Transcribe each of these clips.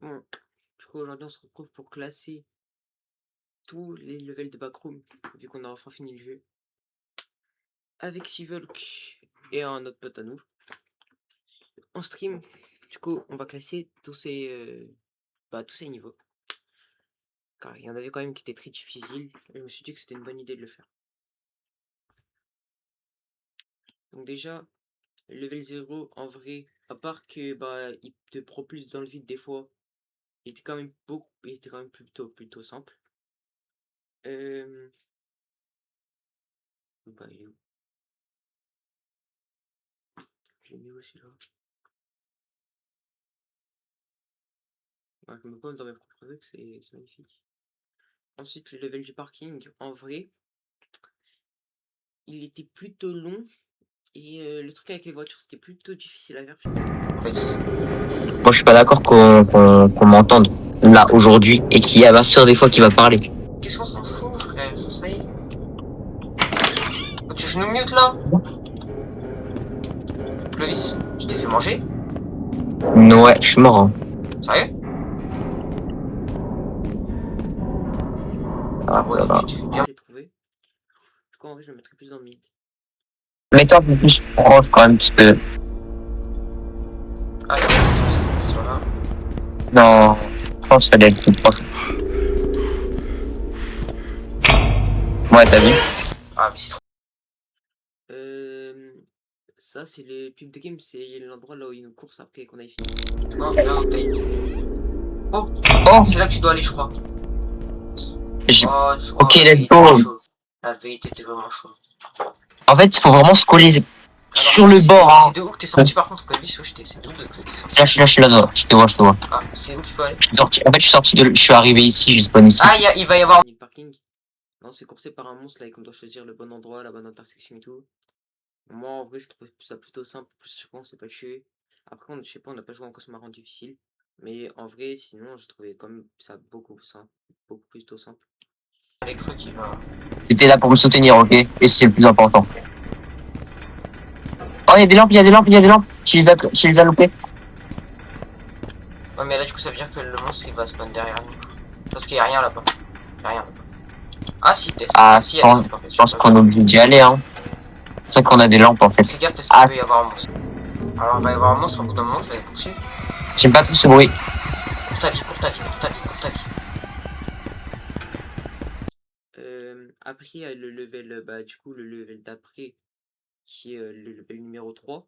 Bon, du coup aujourd'hui on se retrouve pour classer tous les levels de backroom, vu qu'on a enfin fini le jeu. Avec Sivolk et un autre pote à nous. En stream, du coup on va classer tous ces niveaux. Car il y en avait quand même qui étaient très difficiles, et je me suis dit que c'était une bonne idée de le faire. Donc déjà, le level 0, en vrai, à part que il te propulse dans le vide des fois, il était quand même plutôt simple. Il est où? Je l'ai mis où celui-là? Ouais, je me pose dans mes propres trucs, c'est magnifique. Ensuite, le level du parking, en vrai, il était plutôt long. Et le truc avec les voitures, c'était plutôt difficile à faire. En fait, moi je suis pas d'accord qu'on m'entende là aujourd'hui et qu'il y a ma soeur des fois qui va parler. Qu'est-ce qu'on s'en fout, frère? Ça y est. Tu je nous mute là? Clovis, tu t'es fait manger? Non, ouais, je suis mort. Hein. Sérieux? Ah, Ouais, voilà. tu t'es fait bien. J'ai trouvé. Du coup, en vrai, je le mettrais plus en mid. Mets-toi un peu plus proche quand même, parce que. Ah, c'est là. Non, je pense qu'il fallait être plus proche. Ouais, t'as vu? Ah, mais c'est trop. Ça, c'est le pub de game, c'est l'endroit là où il y a une course après qu'on a fini. Non, là où t'as. Oh! Oh! C'est là que tu dois aller, je crois. Ok, la let's vérité, go! chaud. La vérité était vraiment chaud. En fait, il faut vraiment se coller Alors, sur le bord. Hein. C'est de où que t'es sorti par contre, Clovis? Ouais, c'est d'où que t'es sorti? Là, je suis là-dedans. Je te vois. Ah, c'est où qu'il faut aller? Je suis sorti. En fait, je suis arrivé ici, j'ai spawn ici. Ah, il va y avoir. Le parking. Non, c'est coursé par un monstre là et qu'on doit choisir le bon endroit, la bonne intersection et tout. Moi, en vrai, je trouve ça plutôt simple. Plus chaque fois, on s'est pas tué. Après, je sais pas, on n'a pas joué en cauchemar difficile. Mais en vrai, sinon, j'ai trouvé quand même ça beaucoup simple. Beaucoup plutôt simple. Les creux qui va. T'étais là pour me soutenir, ok? Et c'est le plus important. Oh, il y a des lampes. Tu les as loupées. Ouais, mais là, du coup, ça veut dire que le monstre il va spawn derrière nous. Parce qu'il y a rien là-bas. Il y a rien là-bas. Ah, si, peut-être. Ah, Si, il y a des trucs en fait. je pense qu'on est obligé d'y aller, hein. C'est vrai qu'on a des lampes en fait. Fais gaffe parce qu'il peut y avoir un monstre. Alors, il va y avoir un monstre au bout d'un moment qui va nous poursuivre. J'aime pas trop ce bruit. Pour ta vie. Après, il y a le level, du coup, le level d'après, qui est le level numéro 3.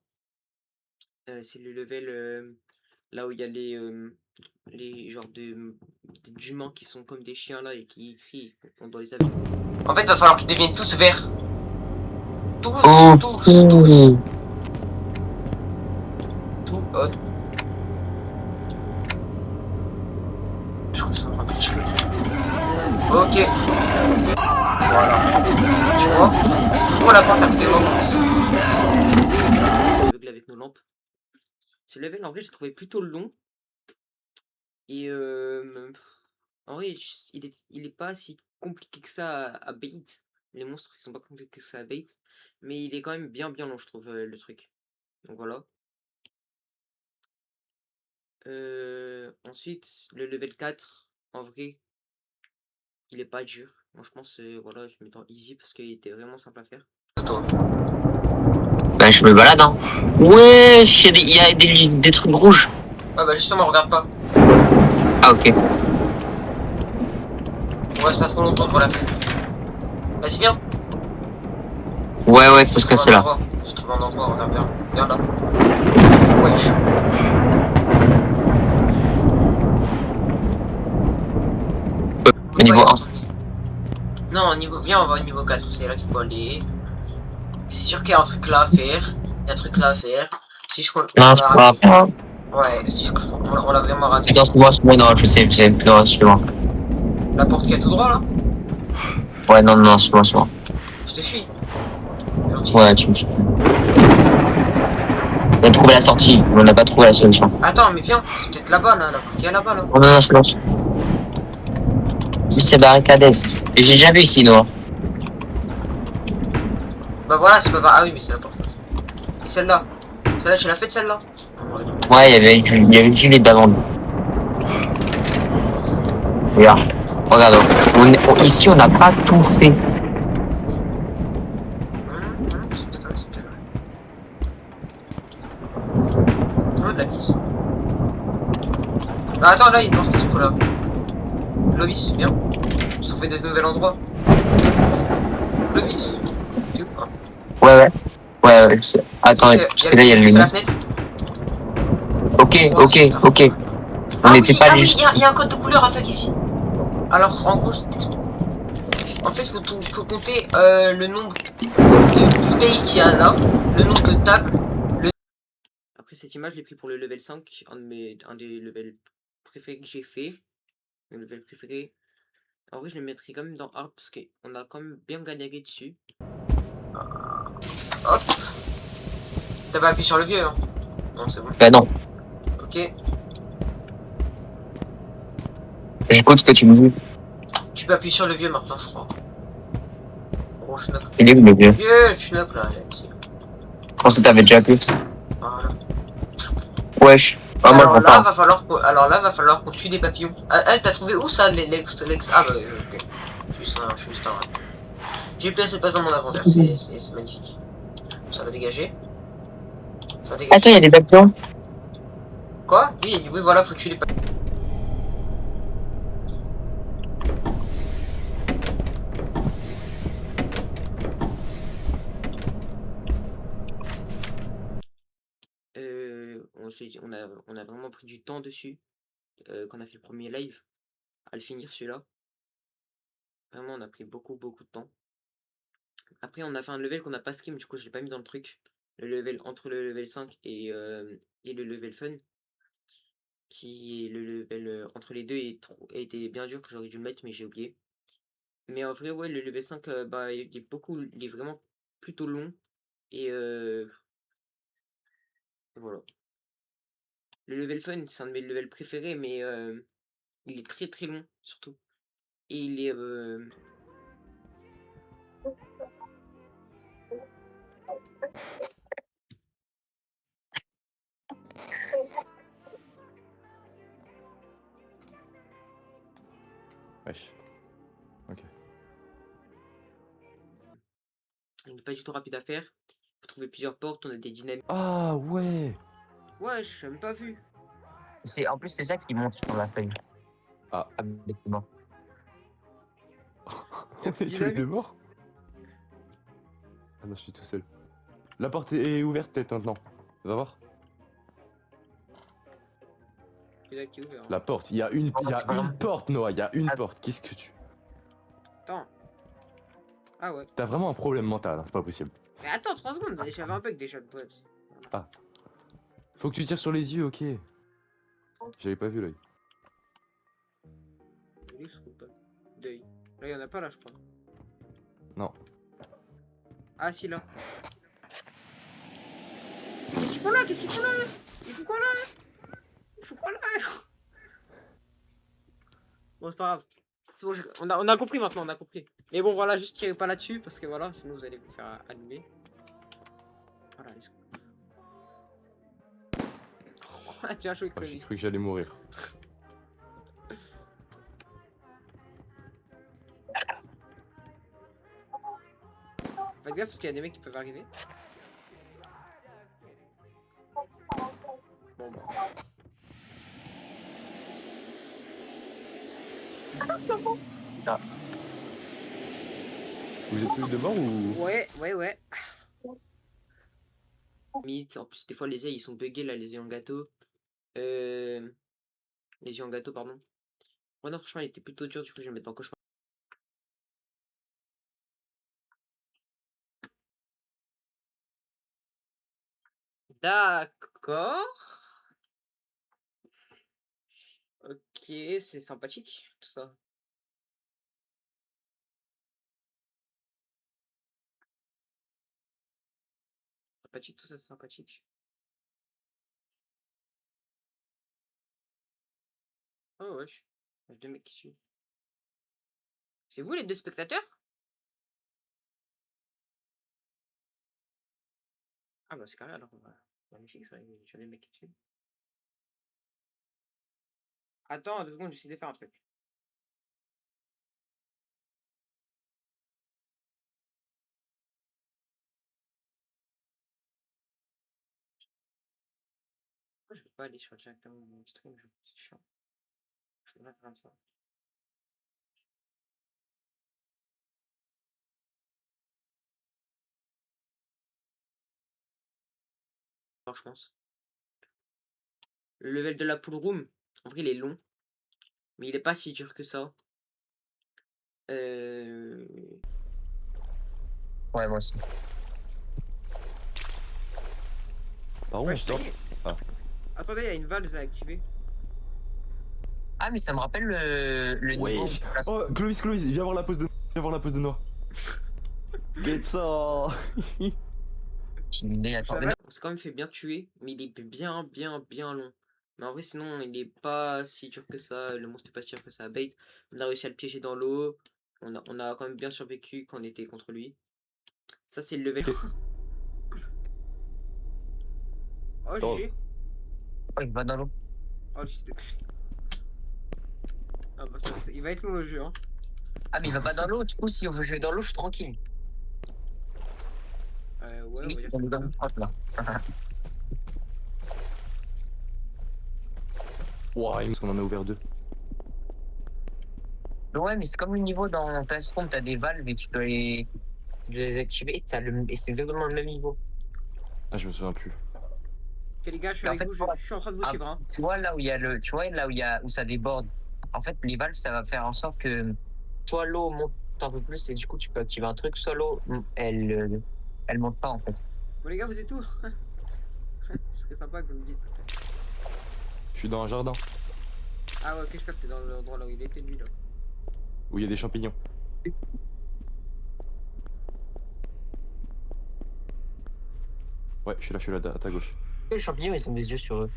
C'est le level là où il y a les genres d'humains qui sont comme des chiens là et qui crient. On doit les avions. En fait, il va falloir qu'ils deviennent tous verts. Tous. Tout on. Je crois que ça va rentrer chez lui. Ok. Voilà. Tu vois? Ouvre la porte à côté de moi. Aveugle avec nos lampes. Ce level, en vrai, j'ai trouvé plutôt long. Et en vrai, il est pas si compliqué que ça à bait. Les monstres, ils sont pas compliqués que ça à bait. Mais il est quand même bien long, je trouve, le truc. Donc voilà. Ensuite, le level 4, en vrai, il est pas dur. Moi, je pense, voilà, je mets en easy parce qu'il était vraiment simple à faire. Bah, je me balade, hein. Ouais, il y a des trucs rouges. Ouais, bah justement, regarde pas. Ah, ok. On reste pas trop longtemps devant la fenêtre. Vas-y, viens. Ouais, faut se casser là. On se trouve un endroit, regarde bien. Regarde là. Wesh. Au niveau 1. Non, viens, on va au niveau 4, c'est là qu'il faut aller. C'est sûr qu'il y a un truc là à faire. Si je crois Non, c'est pas grave. Ouais, si je crois on l'a vraiment raté. Attends, c'est moi, non, je sais. Non, c'est moi. La porte qui est tout droit là? Ouais, non, c'est moi. Je te suis. Gentil. Ouais, tu me suis. On a trouvé la sortie, mais on n'a pas trouvé la solution. Attends, mais viens, c'est peut-être là-bas là, la porte qui est là-bas là. Oh non, c'est moi. C'est barricades. Et j'ai déjà vu ici, Noah. Bah voilà, c'est pas grave. Ah oui, mais c'est la porte. Et celle-là? Celle-là, tu l'as faite celle-là? Ouais, il y avait une gilet d'avant. Regarde, ici on n'a pas tout fait. C'est peut-être vrai, c'est peut-être vrai. Oh, de la pisse. Bah attends, là, il pense qu'il faut là. Lovis, viens. Je t'en fais des nouveaux endroits. Lovis. Tu où? Ah. Ouais. Attends, Ok, parce que là il y a le c'est la lumière. fenêtre. Ok, Oh, putain. On n'était pas Ah oui, juste. il y a un code de couleur à faire ici. Alors, en gros, en fait, faut compter le nombre de bouteilles qu'il y a là, le nombre de tables. Après, cette image, je l'ai pris pour le level 5, un des levels préférés que j'ai fait. Le level préféré. En vrai, je le mettrai quand même dans Hard parce qu'on a quand même bien galéré dessus. Hop. T'as pas appuyé sur le vieux, hein? Non, c'est bon. Bah non, Ok. j'écoute ce que tu me dis. Tu peux appuyer sur le vieux maintenant, je crois. Gros schnock. Il est où le vieux? Vieux schnock là, ici. Je pensais que t'avais déjà plus. Voilà. Wesh. Ah, moi je Alors vois là, pas. va falloir qu'on tue des papillons. Ah, t'as trouvé où ça, l'ex. Ah bah, ok. Juste un. J'ai placé le passe dans mon inventaire, c'est magnifique. Ça va dégager. Ça dégage. Attends, il y a des papillons. Quoi? Oui, voilà, faut tuer les papillons. On a vraiment pris du temps dessus quand on a fait le premier live à le finir celui-là. Vraiment, on a pris beaucoup de temps. Après, on a fait un level qu'on n'a pas skim, du coup, je l'ai pas mis dans le truc. Le level entre le level 5 et le level fun. Qui est le level entre les deux a été bien dur que j'aurais dû le mettre, mais j'ai oublié. Mais en vrai, ouais, le level 5, bah, il est vraiment plutôt long. Et voilà. Le level fun, c'est un de mes levels préférés, mais il est très long, surtout. Et il est. Wesh. Ok. Il n'est pas du tout rapide à faire. Faut trouver plusieurs portes, on a des dynamiques. Ah ouais. Ouais, je n'ai même pas vu. En plus, c'est ça qui monte sur la feuille. Ah. Avec les bancs. Y a On plus de est tous les deux dynamite. morts. Ah non, je suis tout seul. La porte est ouverte peut-être maintenant. Va voir. C'est là qui est ouvert. Hein. La porte, il y a une porte, Noah, il y a une Ah. porte. Qu'est-ce que tu... Attends. Ah ouais. T'as vraiment un problème mental, hein, c'est pas possible. Mais attends, 3 secondes, j'avais un bug déjà de boîte. Ah. Faut que tu tires sur les yeux, ok. J'avais pas vu l'œil. Deuil. Là, il y en a pas là, je crois. Non. Ah, si, là. Qu'est-ce qu'ils font là? Qu'est-ce qu'ils font là? Ils font quoi là? Ils font quoi là? Bon, c'est pas grave. C'est bon, on a compris maintenant, on a compris. Mais bon, voilà, juste tirez pas là-dessus, parce que voilà, sinon vous allez vous faire allumer. Voilà, let's go. Oh, bien joué, Oh, j'ai Chloé. cru que j'allais mourir. Faites gaffe, parce qu'il y a des mecs qui peuvent arriver. Bon, bah. Vous êtes tous les deux morts ou... Ouais. Mythe. En plus, des fois, les yeux, ils sont buggés, là, les yeux en gâteau. Les yeux en gâteau, pardon. Ouais, non, franchement, il était plutôt dur, du coup, je vais le mettre en cauchemar. D'accord. Ok, c'est sympathique, tout ça. Sympathique, tout ça, c'est sympathique. Oh, wesh. Il y a deux mecs qui suivent. C'est vous, les deux spectateurs? Ah, bah, c'est carré, alors. Magnifique, ça, il y a des mecs qui suivent. Attends, 2 secondes, j'essaie de faire un truc. Pourquoi je peux pas aller sur directement mon stream? C'est chiant. Je peux pas faire comme ça. Alors, je pense. Le level de la pool room, en vrai, il est long. Mais il est pas si dur que ça. Ouais, moi aussi. Par où Ouais, on je sort? sais. Ah. Attendez, il y a une valse à activer. Ah, mais ça me rappelle le niveau. Wesh. Oh, Clovis, viens voir la pose de... Viens voir la pose de Noah. Get ça. Attends, mais non. On s'est quand même fait bien tuer, mais il est bien long. Mais en vrai, sinon, il est pas si dur que ça. Le monstre est pas si dur que ça. Bait, on a réussi à le piéger dans l'eau. On a quand même bien survécu quand on était contre lui. Ça, c'est le level. Ok. Oh, Oh. GG. Oh, il va dans l'eau. Oh, fils de pute. Ah, bah, il va être long le jeu, hein. Ah, mais il va pas dans l'eau. Du coup, si on veut jouer dans l'eau, je suis tranquille. Ouais, on va dire On ça est comme dans ça. le spot, là. Ouah, il me semble qu'on en a ouvert 2. Ouais, mais c'est comme le niveau dans Classroom, t'as des valves et tu dois les activer. Et c'est exactement le même niveau. Ah, je me souviens plus. Ok, les gars, je suis Et en avec fait, vous. Je suis en train de vous ah, suivre, hein. tu vois là où il y a tu vois là où ça déborde. En fait, les valves, ça va faire en sorte que soit l'eau monte un peu plus et du coup tu peux activer un truc, soit l'eau elle monte pas en fait. Bon, les gars, vous êtes où? Ce serait sympa que vous me dites. Je suis dans un jardin Ah, ouais, ok, je capte. T'es dans l'endroit là où il était, lui, là. où il y a des champignons. Ouais, je suis là, à ta gauche. Les champignons, ils ont des yeux sur eux.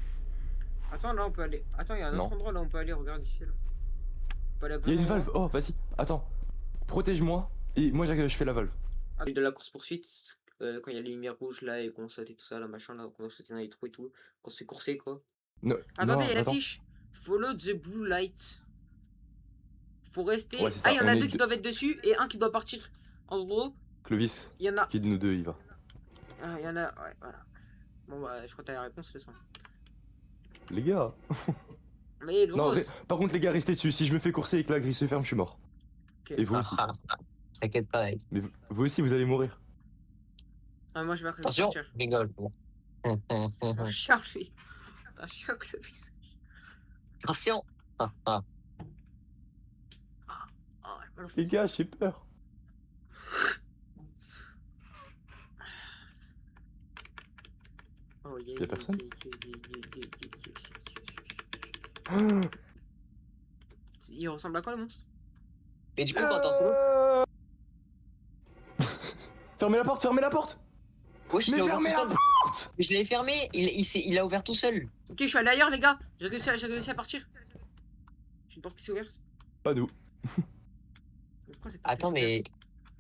Attends, là, on peut aller. Attends, il y a un autre Non. endroit là où on peut aller. Regarde ici, là. On peut aller à Il y plein a une d'endroits. valve. Oh, vas-y. Attends. Protège-moi. Et moi, je fais la valve. Ah, de la course-poursuite, quand il y a les lumières rouges là et qu'on saute et tout ça, là, machin, là, qu'on doit sauter dans les trous et tout, qu'on se fait courser, quoi. No, Attendez, il y Noah, a attends. l'affiche. Follow the blue light. Faut Ouais, rester. c'est Ah, ça. il y en On a est deux qui deux. doivent être dessus et un qui doit partir. En gros, Clovis. il y en a. Qui de nous deux il va? Il y en a. Ouais, voilà. Bon, bah, je crois que t'as la réponse, le son. Les gars. Mais Non, gros. par contre, les gars, restez dessus. Si je me fais courser et que la grille se ferme, je suis mort. Ok. Et vous aussi. T'inquiète pas, mec. Mais vous aussi, vous allez mourir. Ah, moi, je vais Attention, partir. je rigole. Un chien, lui. Un chien, Clovis. Attention. Ah, elle me Les gars, j'ai peur. Oh, yeah, Y'a personne? yeah. Il ressemble à quoi, le monstre? Mais du coup, quand t'es en solo, Fermez la porte, fermez la porte! wesh, il Mais a ouvert fermez tout la seul. porte! Mais je l'avais fermé, il a ouvert tout seul. Ok, je suis allé ailleurs, les gars. J'ai réussi à partir. J'ai une porte qui s'est ouverte. Pas nous. Pourquoi cette porte Attends, s'est ouverte? mais.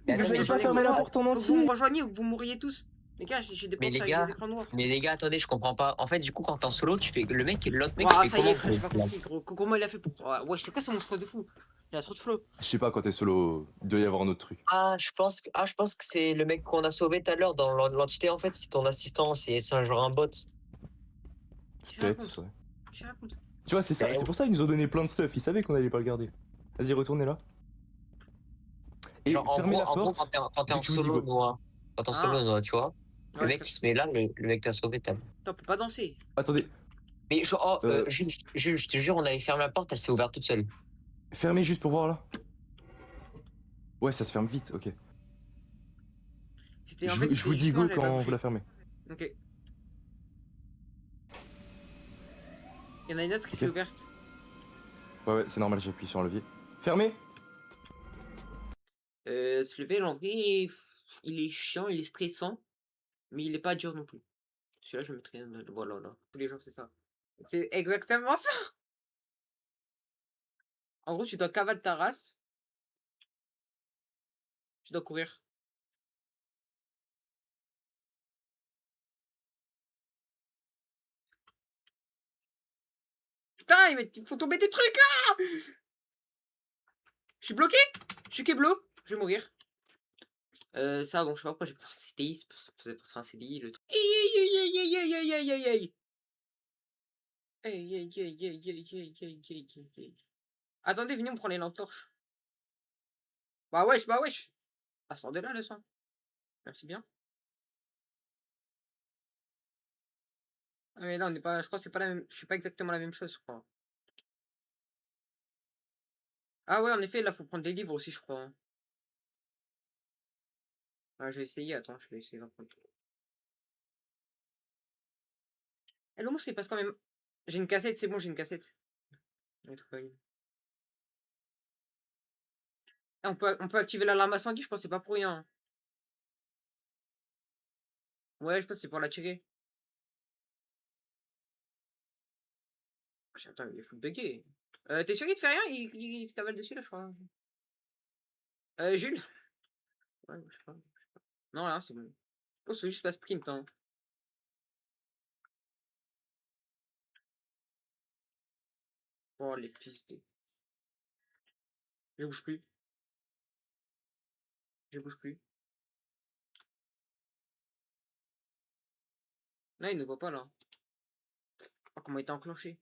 Mais Attends, vous mais avez du pas coup, fermé la porte en Faut que vous me entier! rejoigniez ou que vous mourriez tous. Les gars, j'ai des mais portes les avec gars, des écrans noirs. attendez, je comprends pas. En fait, du coup, quand t'es en solo, tu fais l'autre mec, il Ouah, fait ça y est, comment frère, j'ai pas compris, gros. Comment il a fait pour. Ouais, c'est quoi ce monstre de fou? Il a trop de flow. Je sais pas, quand t'es solo, il doit y avoir un autre truc. Je pense que c'est le mec qu'on a sauvé tout à l'heure dans l'entité. En fait, c'est ton assistant, c'est un genre un bot. Qu'est-ce qu'il raconte? Peut-être, ouais. Qu'est-ce qu'il raconte? Tu vois, c'est ça, c'est pour ça qu'ils nous ont donné plein de stuff. Ils savaient qu'on allait pas le garder. Vas-y, retournez là. Et Genre, fermez la en gros, porte quand t'es dès en que je vous dis solo, go. Noah, Ah, tu vois, le ouais, je mec il capte. se met là, le mec t'a sauvé, t'as. Putain, on peut pas danser. Attendez, Mais genre, euh, je te jure, on avait fermé la porte, elle s'est ouverte toute seule. fermez juste pour voir là. Ouais, ça se ferme vite, ok. En fait, Je vous c'était dis juste moi, go j'avais pas quand vous bougé. la fermez. Ok. Il y en a une autre qui Ok. s'est ouverte. Ouais, c'est normal, j'ai appuyé sur un levier. Fermez! Ce level, en vrai, il est chiant, il est stressant, mais il est pas dur non plus. Celui-là, je le mettrais. Voilà, là. Tous les jours, c'est ça. C'est exactement ça! En gros, tu dois cavaler ta race. Tu dois courir. Putain, il faut tomber des trucs! Ah, je suis bloqué! Je suis keblo! Je vais mourir. Ça, bon, je sais pas pourquoi j'ai pris un CDI. C'est pour ça un CDI, le truc. Aïe, aïe, aïe, aïe, aïe, aïe, aïe, aïe, aïe. Hey, hey, hey, hey, hey, hey, hey, hey, hey, hey. Attendez, venez, on prend les lampes torches. Bah wesh, bah wesh. Ah, sort de là, le sang. Merci bien. Ah, mais là, on n'est pas. Je crois que c'est pas la même. Je suis pas exactement la même chose, je crois. Ah ouais, en effet, là, faut prendre des livres aussi, je crois, hein. Ah, je vais essayer, attends, je vais essayer d'en prendre. Eh, le monstre, il passe quand même. J'ai une cassette, c'est bon, j'ai une cassette. Ouais, trop bien. Eh, on peut activer l'alarme incendie, je pense que c'est pas pour rien, hein. Ouais, je pense que c'est pour la tirer. Attends, il faut bugger. T'es sûr qu'il te fait rien? Il te cavale dessus, là, je crois. Jules? Ouais, je sais pas. Non, là, c'est bon. Je pense qu'il faut juste pas sprint, hein. Oh, l'électricité. Je bouge plus. Je bouge plus. Là, il ne voit pas, là. Oh, comment il était enclenché?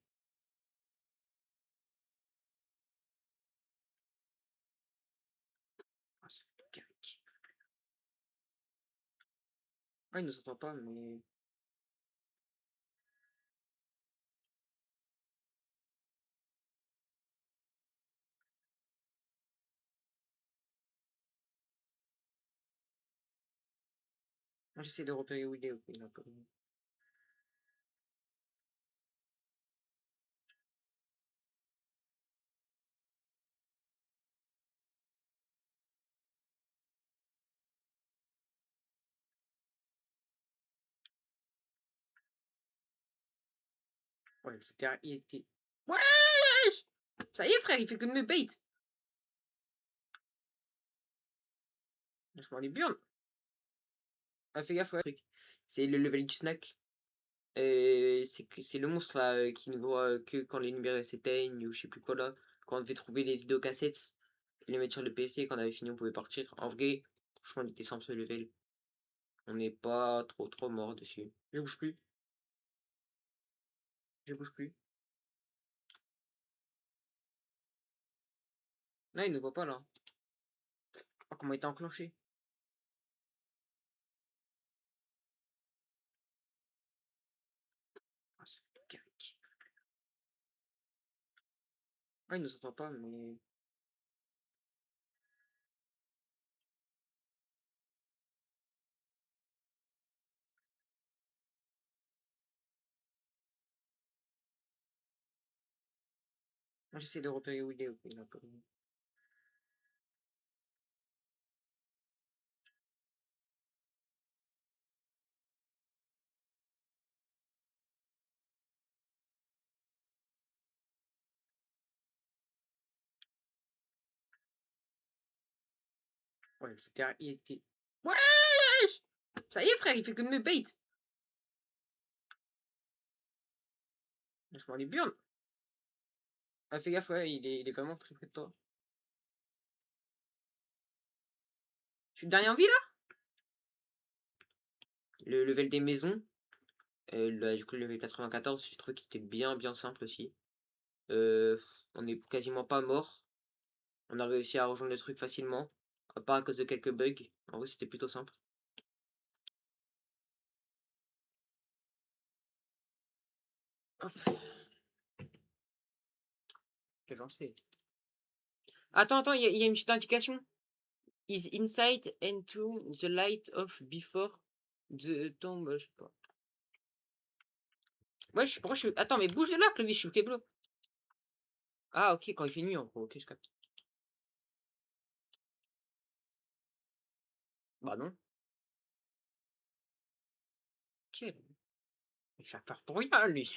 Ah, c'est caric. Ah, il ne s'entend pas, mais. Moi, j'essaie de repérer où il est. Ok, il est un peu. Ouais, il était. Wesh! Ça y est, frère, il fait que de me bait. Je m'en les burnes. Ah, fais gaffe, ouais. C'est le level du snack. C'est le monstre là, qui ne voit que quand les lumières s'éteignent ou je sais plus quoi là. Quand on devait trouver les vidéocassettes et les mettre sur le PC, quand on avait fini, on pouvait partir. En vrai, franchement, on était simple ce level. On n'est pas trop mort dessus. Je bouge plus. Je bouge plus. Là, il ne voit pas là. Oh, comment il était enclenché? Ah, c'est caric. Ah, il ne s'entend pas, mais. Moi, j'essaie de repérer où il est. Ok, il est un peu. Ouais, il était. Wesh! Ça y est, frère, il fait que de me bait. Je m'en les burnes. Ah, fais gaffe, ouais, il est vraiment très près de toi. Je suis le dernier en vie là? Le level des maisons. Du coup, le level 94, j'ai trouvé qu'il était bien simple aussi. Euh, on est quasiment pas mort. On a réussi à rejoindre le truc facilement. À part à cause de quelques bugs. En vrai, c'était plutôt simple. Hop, quel lancé. Attends, il y a une petite indication. Is inside into the light of before the tomb. Je sais pas. Ouais, pourquoi je suis. Attends, mais bouge de là, Clovis, je suis bleu. Ah, ok, quand il fait nuit en gros, ok, je capte. Bah non. Ok. Il fait peur pour rien, lui.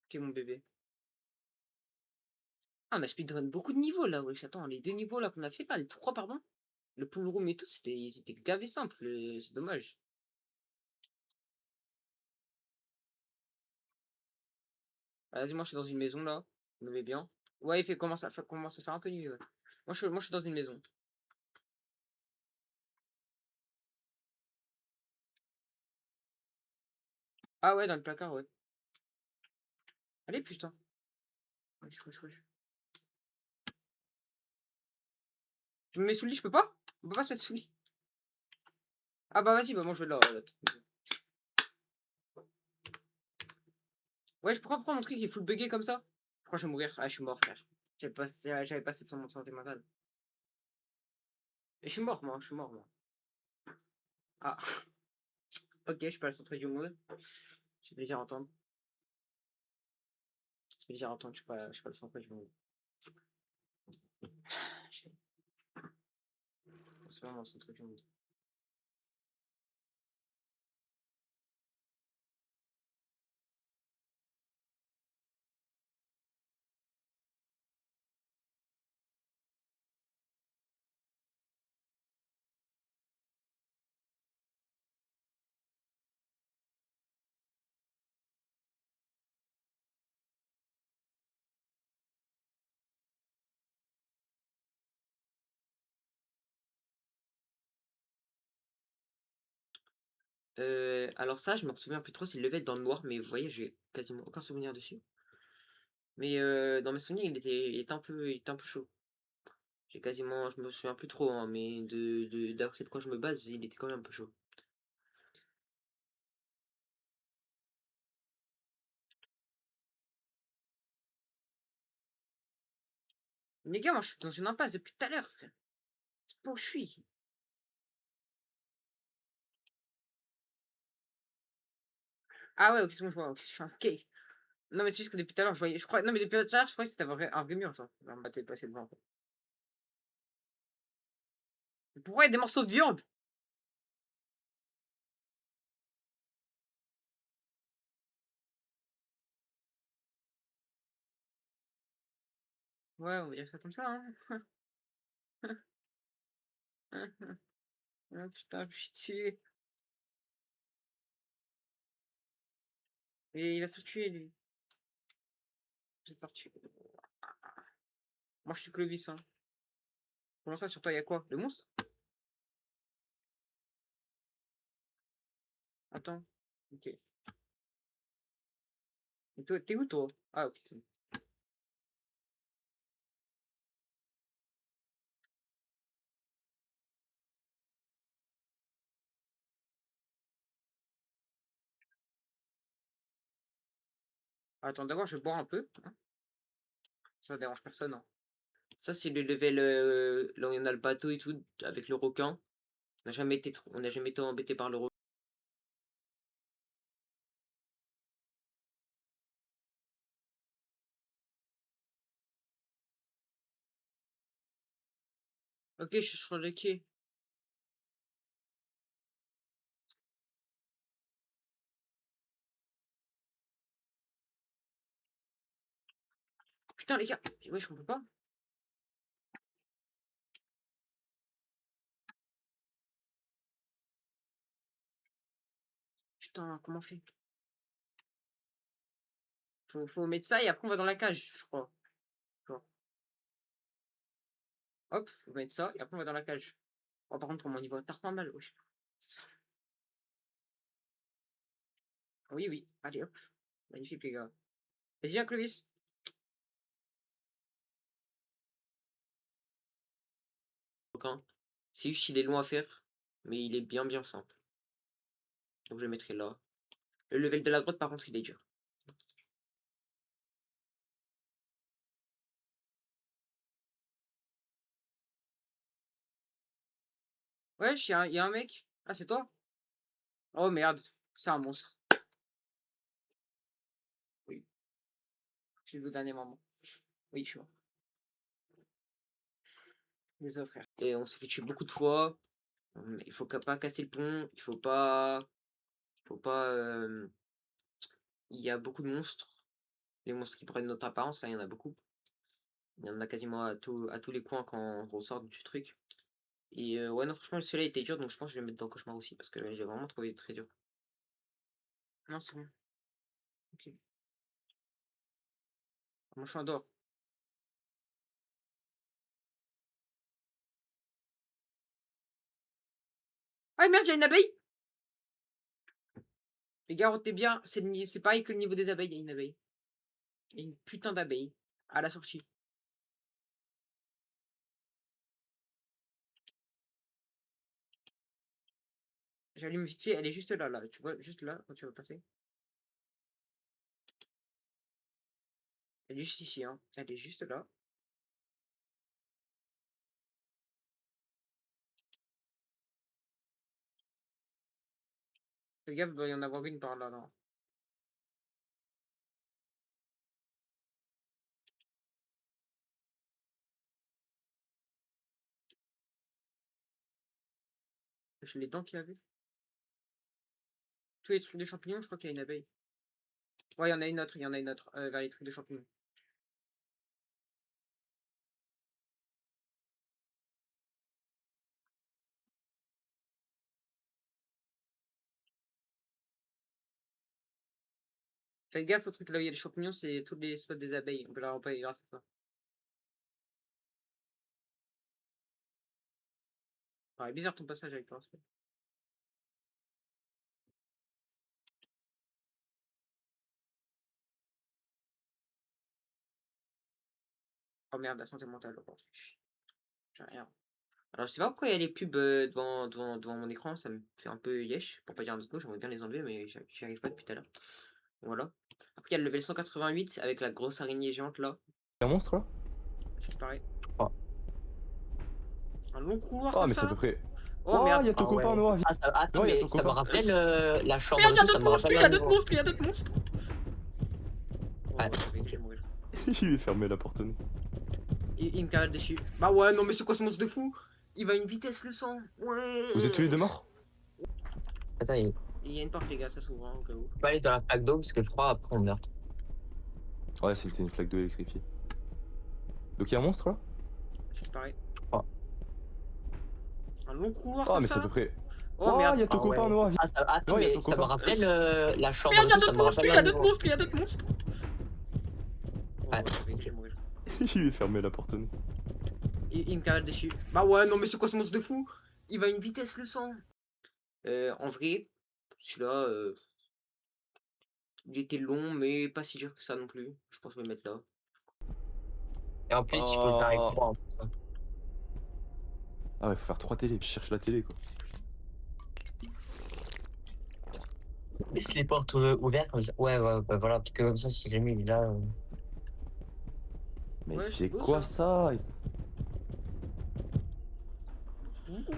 Ok, mon bébé. Ah, on a speedrun beaucoup de niveaux là, wesh. Attends, les deux niveaux là qu'on a fait, là, les trois, pardon. Le pool room et tout, c'était gavé simple, c'est dommage. Vas-y, moi je suis dans une maison là, vous me bien. Ouais, commence à faire un peu nuit, ouais. Moi je suis dans une maison. Ah ouais, dans le placard, ouais. Allez, putain. Wesh, wesh, wesh. Je me mets sous le lit, je peux pas? On peut pas se mettre sous le lit. Ah bah vas-y, bah moi je vais là. Ouais, je pourrais prendre mon truc, il est full bugué comme ça. Je crois que je vais mourir. Ah, je suis mort, frère. J'avais pas cette mon santé mentale. Et je suis mort, moi. Je suis mort, moi. Ah, ok, je suis pas le centre du monde. C'est plaisir à entendre. C'est plaisir à entendre, je suis pas le centre du monde. C'est vraiment le centre du monde. Alors ça, je me souviens plus trop s'il devait être dans le noir, mais vous voyez, j'ai quasiment aucun souvenir dessus. Mais dans mes souvenirs, il était un peu chaud. Je me souviens plus trop, hein, mais d'après de quoi je me base, il était quand même un peu chaud. Les gars, moi je suis dans une impasse depuis tout à l'heure, frère. C'est pas où je suis. Ah ouais, ok, c'est bon, je vois, ok, je suis un skate. Non, mais c'est juste que depuis tout à l'heure, je voyais, je crois, non, mais depuis tout à l'heure, je croyais que c'était un vrai mur, ça. On va peut-être passer devant. Mais pourquoi il y a des morceaux de viande? Ouais, on va dire ça comme ça, hein. Ah, putain, je suis tué. Et il va se tuer, lui. C'est parti. Moi, je suis Clovis, hein. Comment ça, sur toi, il y a quoi? Le monstre? Attends. Ok. Et toi, t'es où, toi? Ah, ok, t'es où. Attends, d'abord, je vais boire un peu, hein. Ça dérange personne, hein. Ça, c'est le level là où il y en a le bateau et tout, avec le requin. On n'a jamais été embêté par le requin. Ok, je change de quai. Putain, les gars. Wesh, on peut pas. Putain, comment on fait? Faut mettre ça et après on va dans la cage, je crois. Genre, hop, faut mettre ça et après on va dans la cage. Oh, par contre, comment on y va? T'as pas mal, wesh. C'est ça. Oui, oui. Allez, hop. Magnifique, les gars. Vas-y, viens, Clovis. Requin. C'est juste qu'il est long à faire, mais il est bien simple. Donc je le mettrai là. Le level de la grotte, par contre, il est dur. Wesh, y a un mec. Ah, c'est toi? Oh merde, c'est un monstre. Oui, je l'ai vu au dernier moment. Oui, je suis mort. Désolé, frère. Et on s'est fait tuer beaucoup de fois. Il faut pas casser le pont. Il faut pas. Faut pas. Il y a beaucoup de monstres. Les monstres qui prennent notre apparence, là, il y en a beaucoup. Il y en a quasiment à tous les coins quand on ressort du truc. Et ouais, non, franchement, le soleil était dur, donc je pense que je vais le mettre dans Cauchemar aussi, parce que j'ai vraiment trouvé très dur. Non, c'est bon. Ok. Moi, je suis en dehors. Ah merde, il y a une abeille! Les gars, retenez bien, c'est pareil que le niveau des abeilles. Il y a une abeille. Il y a une putain d'abeille à la sortie. J'allume vite fait, elle est juste là, là. Tu vois, juste là, quand tu vas passer. Elle est juste ici, hein. Elle est juste là. Fais gaffe, il doit y en avoir une par là, là. Je les dents qu'il y avait. Tous les trucs de champignons, je crois qu'il y a une abeille. Ouais, il y en a une autre, il y en a une autre. Vers les trucs de champignons. Fais gaffe au truc là où il y a les champignons, c'est tous les spots des abeilles. On peut la repérer grâce à ça. Ouais, bizarre ton passage avec toi. Oh merde, la santé mentale. Oh, j'ai rien. Alors, je sais pas pourquoi il y a les pubs devant mon écran, ça me fait un peu yesh, pour pas dire un autre mot, j'aimerais bien les enlever, mais j'y arrive pas depuis tout à l'heure. Voilà. Après, il y a le level 188 avec la grosse araignée géante là, Y'a un monstre là? ce qui paraît. Oh. Un long couloir Ah, comme mais c'est à ça. peu près. Oh Oh, merde. y'a ton Ah copain ouais. Noah, viens. Attends, Ouais, y a mais ton ça me copain. rappelle la chambre Merde, et il y a tout, ça d'autres me monstres, rappelle il y a un d'autres niveau. monstres, il y a d'autres monstres. Oh, Ouais. je vais mourir. Je lui ai fermé la porte au nez. Il me carré dessus. Bah ouais, non mais c'est quoi ce monstre de fou? Il va à une vitesse le sang. Ouais. Vous êtes tous les deux morts? Attends, il Il y a une porte les gars, ça s'ouvre hein, au cas où. faut pas aller dans la plaque d'eau parce que je crois après on meurt. Ouais, c'était une flaque d'eau électrifiée. Donc y'a un monstre là? Ce qui paraît. Oh. Un long couloir Ah, comme mais c'est à ça. peu près. Oh Oh, merde. y'a ton Ah copain ouais. Noah, viens. Attends, Ouais, y a mais ton ça me copain. rappelle la chambre Merde, et il y a tout, ça d'autres me monstres, rappelle il y un a d'autres niveau. monstres, il y a d'autres monstres. Oh, Ouais. je vais mourir. Je lui ai fermé la porte au nez. Il me carré dessus. Bah ouais, non mais c'est quoi ce monstre de fou? Il va à une vitesse le sang. En vrai, celui-là, il était long, mais pas si dur que ça non plus. Je pense que je vais le mettre là. Et en plus, il faut le faire avec Oh. 3. Ah ouais, faut faire 3 télés. Je cherche la télé quoi. Laisse les portes ouvertes comme ça. Ouais, ouais, bah voilà, parce que comme ça, si jamais il est là. Mais Ouais, c'est c'est beau quoi ça?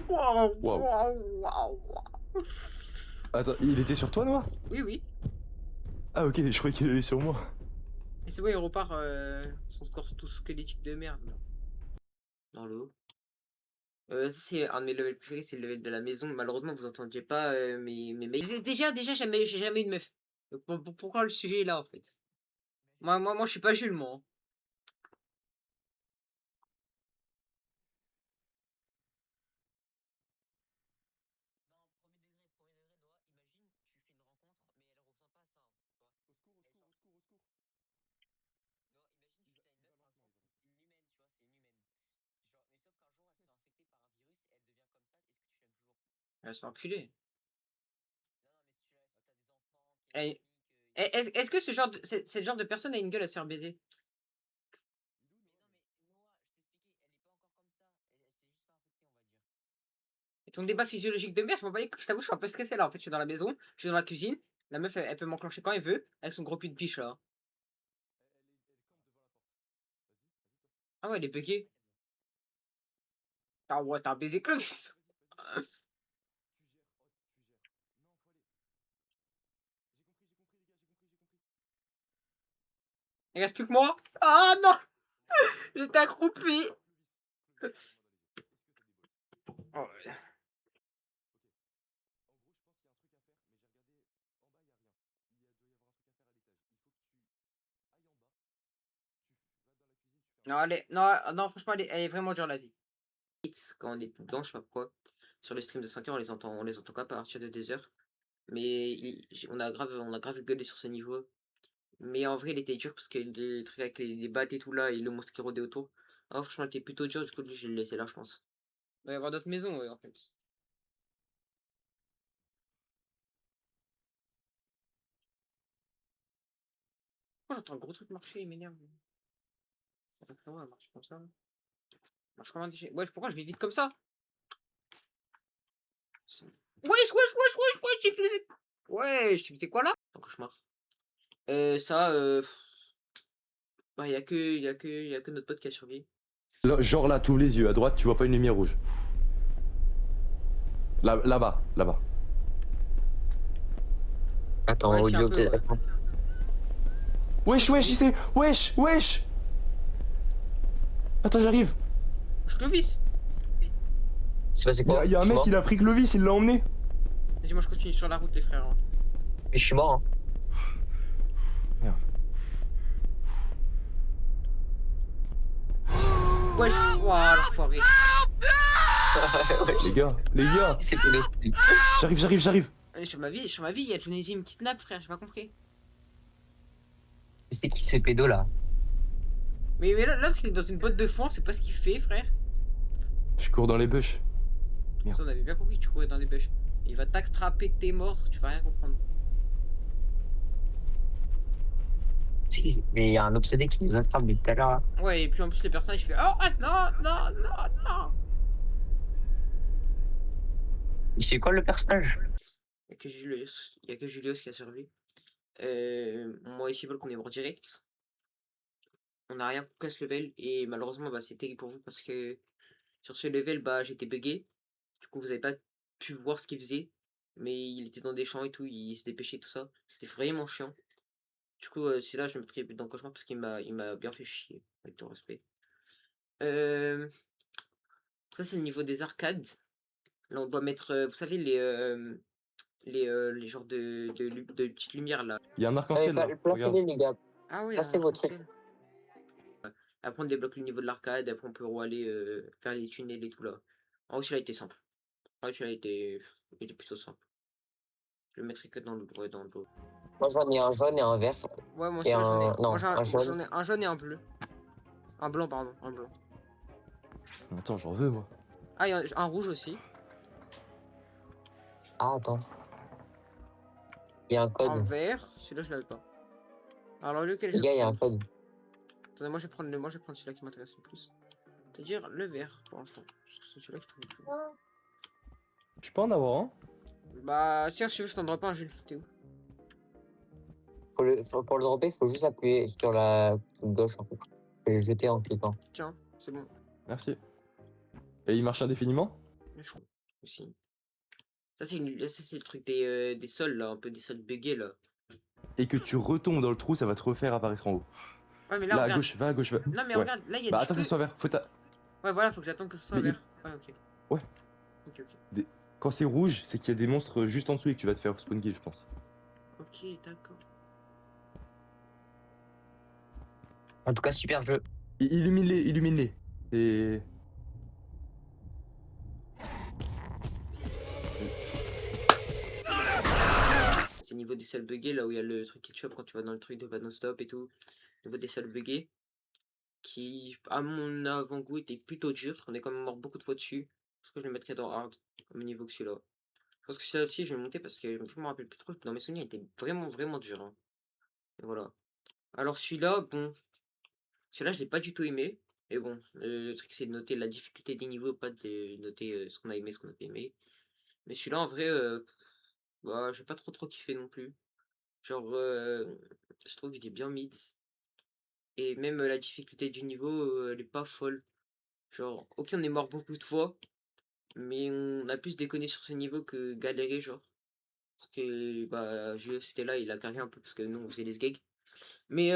Waouh, Waouh. waouh, waouh. Attends, il était sur toi Noah? Oui, oui. Ah ok, je croyais qu'il allait sur moi. Et c'est bon, il repart son corps tout squelettique de merde là. Dans l'eau. Ça c'est un de mes levels préférés, c'est le level de la maison. Malheureusement, vous entendiez pas mais déjà, j'ai jamais eu de meuf. Donc, pourquoi le sujet est là en fait? Moi, je suis pas Jules, moi. Hein. Elle se fait enculer. Elle- Est-ce que c'est le genre de personne a une gueule à se faire baiser? Et ton débat physiologique de merde, je m'en bats les couilles, je t'avoue, je suis un peu stressé là. En fait, je suis dans la maison, je suis dans la cuisine. La meuf, elle peut m'enclencher quand elle veut, avec son gros cul de biche là. Ah ouais, elle est buggée. Ah ouais, t'as un baiser Clovis. Il reste plus que moi. Ah non, j'étais accroupi. Oh, ouais. Non, non, franchement, elle est vraiment dure la vie. Quand on est dedans, je sais pas pourquoi. Sur les streams de 5 heures, on les entend pas à partir de 2 heures. Mais on a grave gueulé sur ce niveau. Mais en vrai, il était dur parce que les trucs avec les battes et tout là, et le monstre qui rôdait autour. Ah, franchement, il était plutôt dur, du coup, je l'ai laissé là, je pense. Il va y avoir d'autres maisons, ouais, en fait. Oh, j'entends un gros truc marcher, il m'énerve. Ouais, elle marche comme ça. Marche comme un déchet. Wesh, pourquoi je vais vite comme ça? Wesh, j'ai fait. Wesh, tu faisais quoi là? Un cauchemar. Ça, bah, y a que notre pote qui a survécu. Là, genre là, tu ouvres les yeux, à droite, tu vois pas une lumière rouge. Là, là-bas, là-bas. Attends, Ouais, si, un audio peu, peut-être. ouais. Wesh, wesh, il s'est. Wesh, wesh. Attends, j'arrive. Wesh, Clovis! C'est passé Il y quoi? a, il y a Je un suis mec, mort. il a pris Clovis, il l'a emmené. Vas-y, moi je continue sur la route, les frères. Hein. Mais je suis mort. Hein. Wesh, ouah, l'enfoiré. Les gars, C'est pédé. j'arrive. Allez, sur ma vie, il y a Jonesy me kidnappe, frère, j'ai pas compris. C'est qui ce pédo là? Mais là, l'autre, il est dans une botte de foin, c'est pas ce qu'il fait, frère. Je cours dans les bush. Merde. Ça, on avait bien compris que tu courais dans les bush. Il va t'attraper, t'es mort, tu vas rien comprendre. Si, mais il y a un obsédé qui nous attrape depuis tout à l'heure. Là. Ouais, et puis en plus, les personnages, il fait oh, ah, non. Il fait quoi le personnage? Il y a que Julius qui a survécu. Moi ici, qu'on est mort direct. On a rien qu'à ce level, et malheureusement, bah, c'est terrible pour vous parce que sur ce level, bah, j'étais bugué. Du coup, vous avez pas pu voir ce qu'il faisait. Mais il était dans des champs et tout, il se dépêchait, tout ça. C'était vraiment chiant. Du coup, c'est là je me pris dans le cauchemar parce il m'a bien fait chier, avec tout respect. Ça, c'est le niveau des arcades. Là, on doit mettre, vous savez, les genres de petites lumières là. Il y a un arc-en-ciel là. Regarde. Placez-les, les gars. Ah oui, Placez vos trucs. Après, on débloque le niveau de l'arcade. Après, on peut aller faire les tunnels et tout là. En haut, celui-là était simple. En haut, celui-là il était plutôt simple. Je le mettrai que dans le droit et dans le dos. Moi j'en ai un jaune et un vert. Ouais, moi aussi, Et là, j'en ai. un. Non, Moi, un jaune. j'en ai un jaune et un bleu. Un blanc, pardon. Un blanc. Attends, j'en veux moi. Ah, il y a un rouge aussi. Ah, attends. Il y a un Un code. vert. Celui-là, je l'avais pas. Alors, lequel je Les vais gars, il y a un prendre? code. Attendez, moi, je vais prendre celui-là qui m'intéresse le plus. C'est-à-dire le vert pour l'instant. Parce que c'est celui-là que je trouve le plus. Je peux en avoir un. Bah, tiens, si tu veux, je t'en donnerai pas un, Jules. T'es où? Pour le dropper, il faut juste appuyer sur la gauche en fait. Et le jeter en cliquant. Tiens, c'est bon. Merci. Et il marche indéfiniment? Je trouve aussi. Ça, c'est le truc des sols, là. Un peu des sols buggés, là. Et que tu retombes dans le trou, ça va te refaire apparaître en haut. Ouais, mais Là, là, à regarde. gauche, va à gauche. Va. Non, mais Ouais. regarde, là, il y a Bah du attends que feu. ce soit vert. Ouais, voilà, faut que j'attende que ce soit Mais vert. Ouais, ok. Ouais. Ok. Quand c'est rouge, c'est qu'il y a des monstres juste en dessous et que tu vas te faire spawn kill, je pense. Ok, d'accord. En tout cas, super jeu. Illumine-les. Et... C'est au niveau des sols buggés, là où il y a le truc qui te chope quand tu vas dans le truc de panneau stop et tout. Au niveau des sols buggés. Qui, à mon avant-goût, était plutôt dur. On est quand même mort beaucoup de fois dessus. Parce que je le mettrais dans hard, au même niveau que celui-là. Je pense que celui-là aussi, je vais le monter parce que je me rappelle plus trop. Dans mes souvenirs, il était vraiment dur. Hein. Et voilà. Alors celui-là, bon. Celui-là, je l'ai pas du tout aimé. Mais bon, le truc, c'est de noter la difficulté des niveaux, pas de noter ce qu'on a aimé, ce qu'on a pas aimé. Mais celui-là, en vrai, bah, j'ai pas trop kiffé non plus. Genre, je trouve qu'il est bien mid. Et même la difficulté du niveau, elle est pas folle. Genre, ok, on est mort beaucoup de fois, mais on a plus déconné sur ce niveau que galéré, genre. Parce que, bah, Julius c'était là, il a carré un peu parce que nous, on faisait les sgegs. Mais,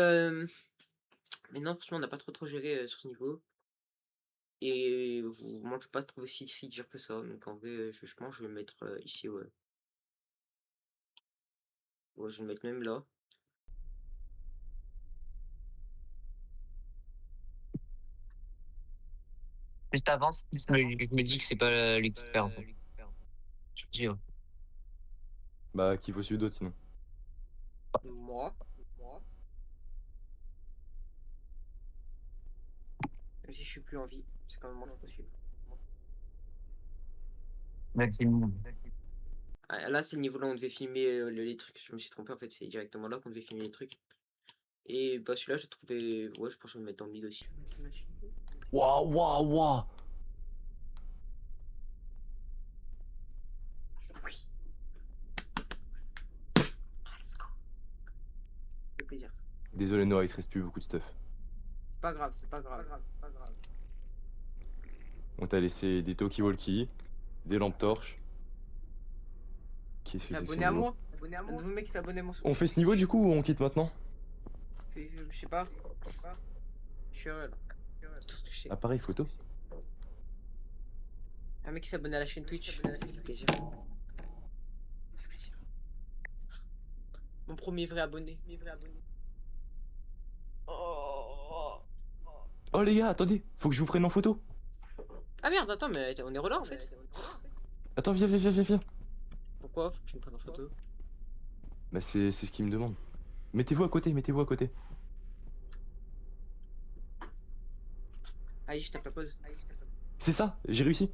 non, franchement, on n'a pas trop géré sur ce niveau. Et moi, je peux pas trouver si dur que ça. Donc, en vrai, je pense que je vais le mettre ici, ouais. Ouais, je vais le mettre même là. Juste avant, je me dis que c'est pas lui qui fait en fait. Je te jure. Bah, qu'il faut suivre d'autres sinon. Moi. Même si je suis plus en vie, c'est quand même moins possible. Maximum. Ah, là, c'est le niveau là où on devait filmer les trucs. Je me suis trompé en fait, c'est directement là qu'on devait filmer les trucs. Et bah celui-là, j'ai trouvé. Ouais, je pense que je vais le mettre en mid aussi. Waouh, waouh, waouh. Oui. Ah, let's go. Ça fait plaisir. Ça. Désolé, Noah, il te reste plus beaucoup de stuff. C'est pas grave, c'est pas grave. On t'a laissé des talkie-walkie, des lampes torches. Qu'est-ce que C'est c'est que ce abonné à niveau? moi. Un nouveau mec s'est abonné à moi sur On fait ce niveau du coup ou on quitte maintenant? Je sais pas. Je suis heureux là. C'est tout ce que je sais. Appareil photo? Un mec qui s'est abonné à la chaîne Twitch. Ça fait plaisir. Ça fait plaisir. Mon premier vrai abonné. Oh. Oh les gars, attendez, faut que je vous prenne en photo. Ah merde, attends, mais on est relais en fait. Attends, viens, viens, viens, viens, viens. Pourquoi faut que tu me prennes en photo? Bah c'est ce qu'il me demande. Mettez-vous à côté, mettez-vous à côté. Allez, je tape la pause. C'est ça, j'ai réussi.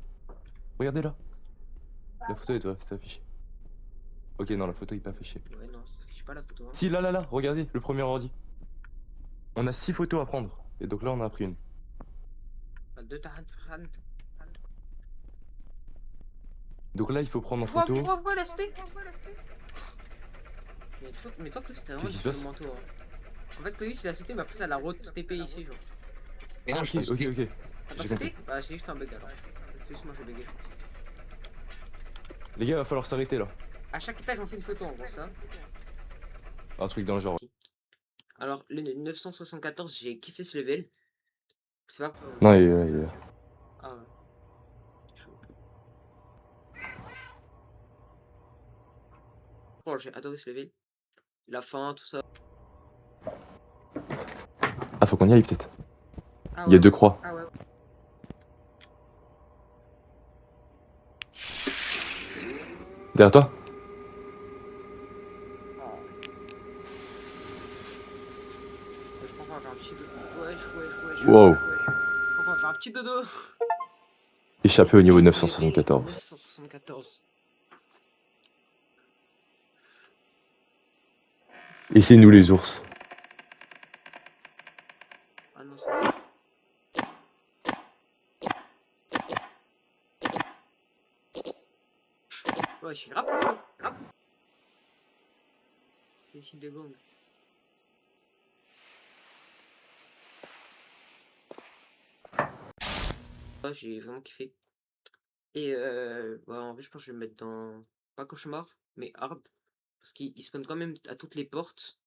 Regardez là. La photo elle doit s'afficher. Ok, non, la photo est pas affichée. Ouais, non, ça s'affiche pas la photo. Hein. Si, là, là, là, regardez, le premier ordi. On a 6 photos à prendre. Et donc là, on a pris une. Deux Tahan. Donc là, il faut prendre en photo. Pourquoi la cité? Mais toi, Chloé, c'était vraiment Qu'est-ce qui se le passe? manteau. Hein. En fait, Chloé, c'est la sauté, mais après, ça l'a re-TP ici, genre. Mais non, Ah, je ok, pense ok, que- ok. T'as pas J'ai sauté? compris. Bah, c'est juste un bug alors. C'est juste moi, j'ai bugué, je pense. Les gars, va falloir s'arrêter là. À chaque étage, on fait une photo en gros, ça. Un truc dans le genre. Alors, le 974, j'ai kiffé ce level. Je sais pas pourquoi. Non, il est là. Ah ouais. Chaud. Oh, j'ai adoré ce level. La fin, tout ça. Ah, faut qu'on y aille peut-être. Ah Il y a ouais. deux croix. Ah ouais. Derrière toi? Je pense qu'on va faire un petit dodo. Wesh. Wow. Je pense qu'on va faire un petit dodo. Échappé au niveau Level 974. 974. Et c'est nous les ours. Ah non, c'est. Ouais, je suis grave. Des films de bombe. Ah, j'ai vraiment kiffé. Et bah, en vrai, je pense que je vais le mettre dans. Pas cauchemar, mais hard. Parce qu'il spawn quand même à toutes les portes.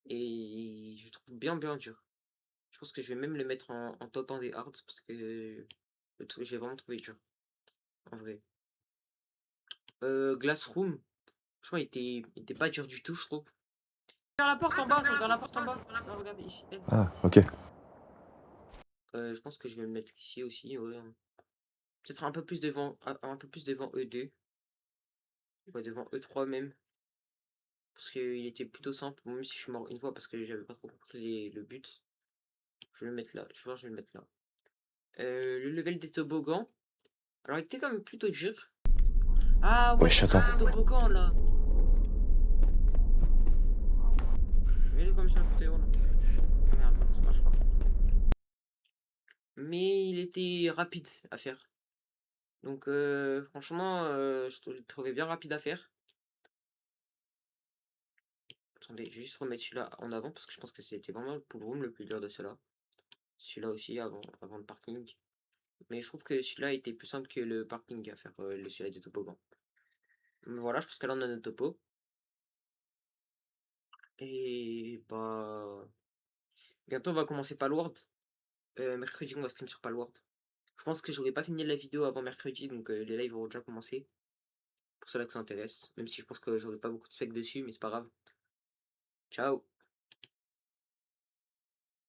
Et je le trouve bien dur. Je pense que je vais même le mettre en top 1 des hard. Parce que j'ai vraiment trouvé dur. En vrai. Glassroom. Je crois qu'il était pas dur du tout, je trouve. Vers la porte en bas, vers la porte en bas. Non, regarde ici. Ah, ok. Je pense que je vais le mettre ici aussi. Ouais. Peut-être un peu plus devant, un peu plus devant E2. Ouais, devant E3 même. Parce qu'il était plutôt simple, même si je suis mort une fois parce que j'avais pas trop compris le but. Je vais le mettre là. Je vais le mettre là. Le level des toboggans. Alors il était quand même plutôt dur. Ah ouais, Wesh, c'est attends. des toboggans là. Je vais aller comme ça le côté haut là. Ah, merde, ça marche pas. Mais il était rapide à faire. Donc franchement, je le trouvais bien rapide à faire. Attendez, je vais juste remettre celui-là en avant parce que je pense que c'était vraiment le pool room le plus dur de ceux-là. Celui-là aussi avant le parking. Mais je trouve que celui-là était plus simple que le parking à faire, celui-là des toboggans. Voilà, je pense que là on a notre topo. Et bah. Bientôt on va commencer Palworld. Mercredi on va stream sur Palworld. Je pense que j'aurai pas fini la vidéo avant mercredi, donc les lives auront déjà commencé. Pour ceux-là que ça intéresse. Même si je pense que j'aurai pas beaucoup de specs dessus, mais c'est pas grave. Ciao!